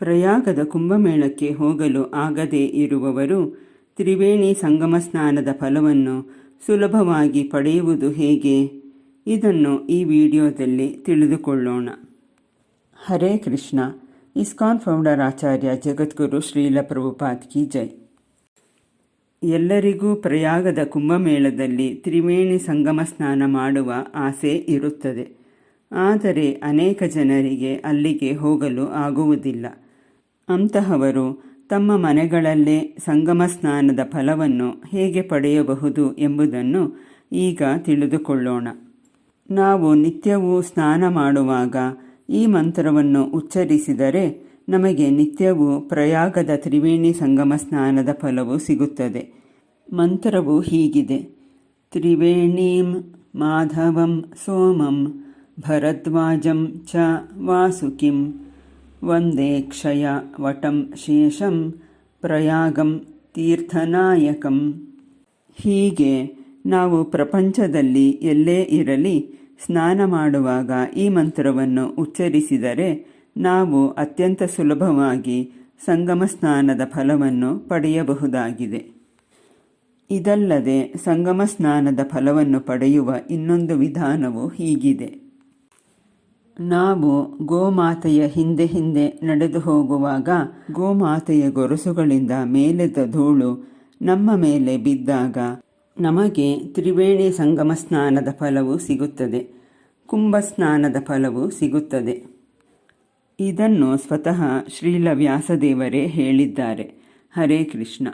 ಪ್ರಯಾಗದ ಕುಂಭಮೇಳಕ್ಕೆ ಹೋಗಲು ಆಗದೇ ಇರುವವರು ತ್ರಿವೇಣಿ ಸಂಗಮ ಸ್ನಾನದ ಫಲವನ್ನು ಸುಲಭವಾಗಿ ಪಡೆಯುವುದು ಹೇಗೆ? ಇದನ್ನು ಈ ವಿಡಿಯೋದಲ್ಲಿ ತಿಳಿದುಕೊಳ್ಳೋಣ. ಹರೇ ಕೃಷ್ಣ. ಇಸ್ಕಾನ್ ಫೌಂಡರ್ ಆಚಾರ್ಯ ಜಗದ್ಗುರು ಶ್ರೀಲ ಪ್ರಭುಪಾದ್ ಕಿ ಜೈ. ಎಲ್ಲರಿಗೂ ಪ್ರಯಾಗದ ಕುಂಭಮೇಳದಲ್ಲಿ ತ್ರಿವೇಣಿ ಸಂಗಮ ಸ್ನಾನ ಮಾಡುವ ಆಸೆ ಇರುತ್ತದೆ. ಆದರೆ ಅನೇಕ ಜನರಿಗೆ ಅಲ್ಲಿಗೆ ಹೋಗಲು ಆಗುವುದಿಲ್ಲ. ಅಂತಹವರು ತಮ್ಮ ಮನೆಗಳಲ್ಲೇ ಸಂಗಮ ಸ್ನಾನದ ಫಲವನ್ನು ಹೇಗೆ ಪಡೆಯಬಹುದು ಎಂಬುದನ್ನು ಈಗ ತಿಳಿದುಕೊಳ್ಳೋಣ. ನಾವು ನಿತ್ಯವೂ ಸ್ನಾನ ಮಾಡುವಾಗ ಈ ಮಂತ್ರವನ್ನು ಉಚ್ಚರಿಸಿದರೆ ನಮಗೆ ನಿತ್ಯವೂ ಪ್ರಯಾಗದ ತ್ರಿವೇಣಿ ಸಂಗಮ ಸ್ನಾನದ ಫಲವು ಸಿಗುತ್ತದೆ. ಮಂತ್ರವು ಹೀಗಿದೆ: ತ್ರಿವೇಣೀಂ ಮಾಧವಂ ಸೋಮಂ ಭರದ್ವಾಜಂ ಚ ವಾಸುಕಿಂ ವಂದೇ ಕ್ಷಯ ವಟಂ ಶೇಷಂ ಪ್ರಯಾಗಂ ತೀರ್ಥನಾಯಕಂ. ಹೀಗೆ ನಾವು ಪ್ರಪಂಚದಲ್ಲಿ ಎಲ್ಲೇ ಇರಲಿ ಸ್ನಾನ ಮಾಡುವಾಗ ಈ ಮಂತ್ರವನ್ನು ಉಚ್ಚರಿಸಿದರೆ ನಾವು ಅತ್ಯಂತ ಸುಲಭವಾಗಿ ಸಂಗಮ ಸ್ನಾನದ ಫಲವನ್ನು ಪಡೆಯಬಹುದಾಗಿದೆ. ಇದಲ್ಲದೆ ಸಂಗಮ ಸ್ನಾನದ ಫಲವನ್ನು ಪಡೆಯುವ ಇನ್ನೊಂದು ವಿಧಾನವು ಹೀಗಿದೆ. ನಾವು ಗೋಮಾತೆಯ ಹಿಂದೆ ಹಿಂದೆ ನಡೆದು ಹೋಗುವಾಗ ಗೋಮಾತೆಯ ಗೊರಸುಗಳಿಂದ ಮೇಲೆದ್ದ ಧೂಳು ನಮ್ಮ ಮೇಲೆ ಬಿದ್ದಾಗ ನಮಗೆ ತ್ರಿವೇಣಿ ಸಂಗಮ ಸ್ನಾನದ ಫಲವು ಸಿಗುತ್ತದೆ, ಕುಂಭ ಸ್ನಾನದ ಫಲವು ಸಿಗುತ್ತದೆ. ಇದನ್ನು ಸ್ವತಃ ಶ್ರೀಲ ವ್ಯಾಸದೇವರೇ ಹೇಳಿದ್ದಾರೆ. ಹರೇ ಕೃಷ್ಣ.